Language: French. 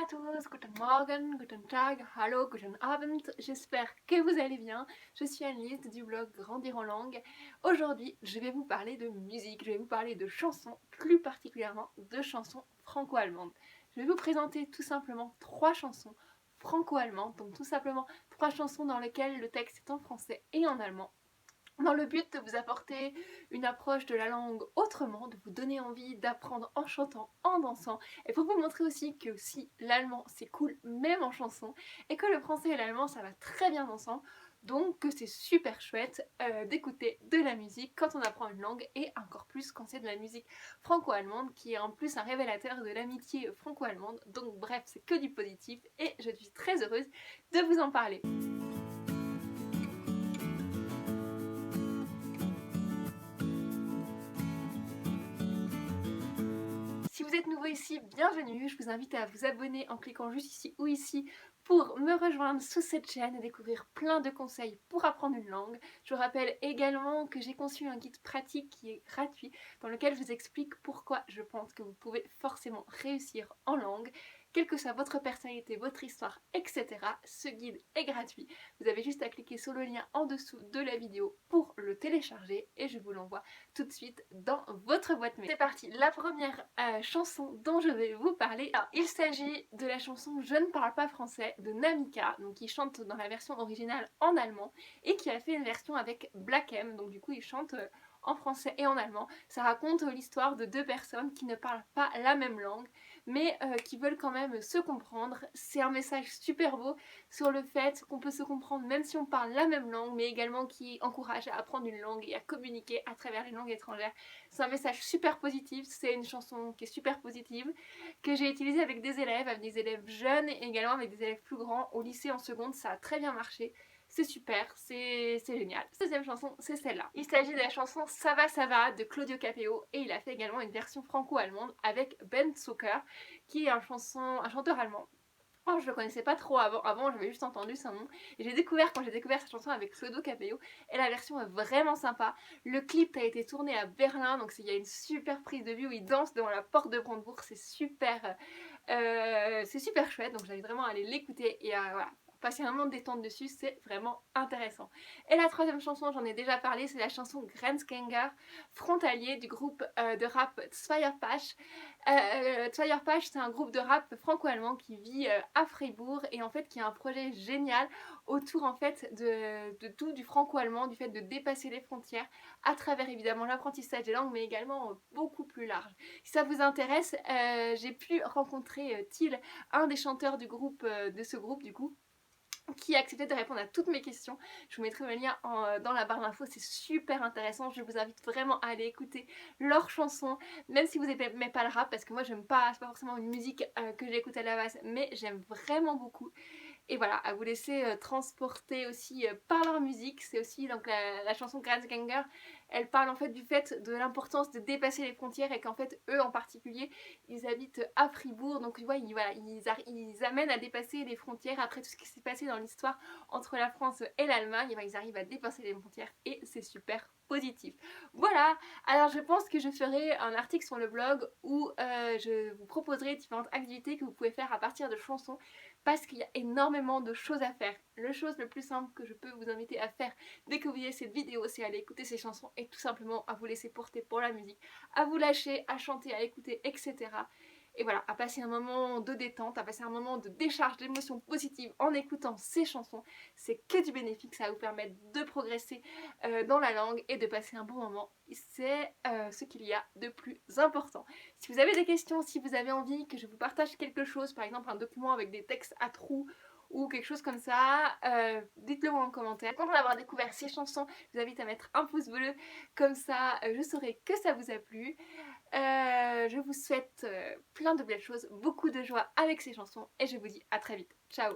à tous, guten Morgen, guten Tag, hallo, guten Abend, j'espère que vous allez bien. Je suis Annelise du blog Grandir en langue. Aujourd'hui, je vais vous parler de musique, je vais vous parler de chansons, plus particulièrement de chansons franco-allemandes. Je vais vous présenter tout simplement 3 chansons franco-allemandes, donc tout simplement 3 chansons dans lesquelles le texte est en français et en allemand, dans le but de vous apporter une approche de la langue autrement, de vous donner envie d'apprendre en chantant, en dansant, et pour vous montrer aussi que si l'allemand c'est cool même en chanson, et que le français et l'allemand ça va très bien ensemble, donc que c'est super chouette d'écouter de la musique quand on apprend une langue, et encore plus quand c'est de la musique franco-allemande, qui est en plus un révélateur de l'amitié franco-allemande, donc bref c'est que du positif, et je suis très heureuse de vous en parler. Si vous êtes nouveau ici, bienvenue, je vous invite à vous abonner en cliquant juste ici ou ici pour me rejoindre sur cette chaîne et découvrir plein de conseils pour apprendre une langue. Je vous rappelle également que j'ai conçu un guide pratique qui est gratuit dans lequel je vous explique pourquoi je pense que vous pouvez forcément réussir en langue, quelle que soit votre personnalité, votre histoire, etc. Ce guide est gratuit. Vous avez juste à cliquer sur le lien en dessous de la vidéo pour le télécharger et je vous l'envoie tout de suite dans votre boîte mail. C'est parti, la première chanson dont je vais vous parler. Alors, il s'agit de la chanson Je ne parle pas français de Namika, donc qui chante dans la version originale en allemand et qui a fait une version avec Black M, donc du coup il chante en français et en allemand. Ça raconte l'histoire de deux personnes qui ne parlent pas la même langue mais qui veulent quand même se comprendre. C'est un message super beau sur le fait qu'on peut se comprendre même si on parle la même langue, mais également qui encourage à apprendre une langue et à communiquer à travers les langues étrangères. C'est un message super positif, c'est une chanson qui est super positive, que j'ai utilisée avec des élèves jeunes et également avec des élèves plus grands. Au lycée en seconde, ça a très bien marché. C'est super, c'est génial. Deuxième chanson, c'est celle-là. Il s'agit de la chanson Ça va de Claudio Capeo et il a fait également une version franco-allemande avec Ben Zucker, qui est un chanteur allemand. Oh, je le connaissais pas trop avant j'avais juste entendu son nom. Et quand j'ai découvert cette chanson avec Claudio Capeo, et la version est vraiment sympa. Le clip a été tourné à Berlin, donc il y a une super prise de vue où il danse devant la porte de Brandebourg, c'est super chouette, donc j'invite vraiment à aller l'écouter et à voilà, passer un moment de détente dessus, c'est vraiment intéressant. Et la troisième chanson, j'en ai déjà parlé, c'est la chanson Grenzgänger, frontalier du groupe de rap Zweierpasch. Zweierpasch, c'est un groupe de rap franco-allemand qui vit à Fribourg et en fait qui a un projet génial autour en fait de tout du franco-allemand, du fait de dépasser les frontières à travers évidemment l'apprentissage des langues mais également beaucoup plus large. Si ça vous intéresse, j'ai pu rencontrer Thiel, un des chanteurs du groupe, de ce groupe du coup, qui a accepté de répondre à toutes mes questions. Je vous mettrai le lien dans la barre d'infos, c'est super intéressant. Je vous invite vraiment à aller écouter leurs chansons, même si vous n'aimez pas le rap, parce que moi j'aime pas, c'est pas forcément une musique que j'écoute à la base, mais j'aime vraiment beaucoup. Et voilà, à vous laisser transporter aussi par leur musique. C'est aussi donc la chanson Grenzgänger, elle parle en fait du fait de l'importance de dépasser les frontières et qu'en fait eux en particulier ils habitent à Fribourg, donc voilà, ils amènent à dépasser les frontières après tout ce qui s'est passé dans l'histoire entre la France et l'Allemagne, et ben, ils arrivent à dépasser les frontières et c'est super positif. Voilà, alors je pense que je ferai un article sur le blog où je vous proposerai différentes activités que vous pouvez faire à partir de chansons parce qu'il y a énormément de choses à faire. La chose le plus simple que je peux vous inviter à faire dès que vous voyez cette vidéo, c'est aller écouter ces chansons et tout simplement à vous laisser porter pour la musique, à vous lâcher, à chanter, à écouter, etc. Et voilà, à passer un moment de détente, à passer un moment de décharge d'émotions positives en écoutant ces chansons. C'est que du bénéfique, ça va vous permettre de progresser dans la langue et de passer un bon moment. C'est ce qu'il y a de plus important. Si vous avez des questions, si vous avez envie que je vous partage quelque chose, par exemple un document avec des textes à trous ou quelque chose comme ça, dites-le moi en commentaire. Content d'avoir découvert ces chansons, je vous invite à mettre un pouce bleu, comme ça je saurai que ça vous a plu. Je vous souhaite plein de belles choses, beaucoup de joie avec ces chansons et je vous dis à très vite. Ciao!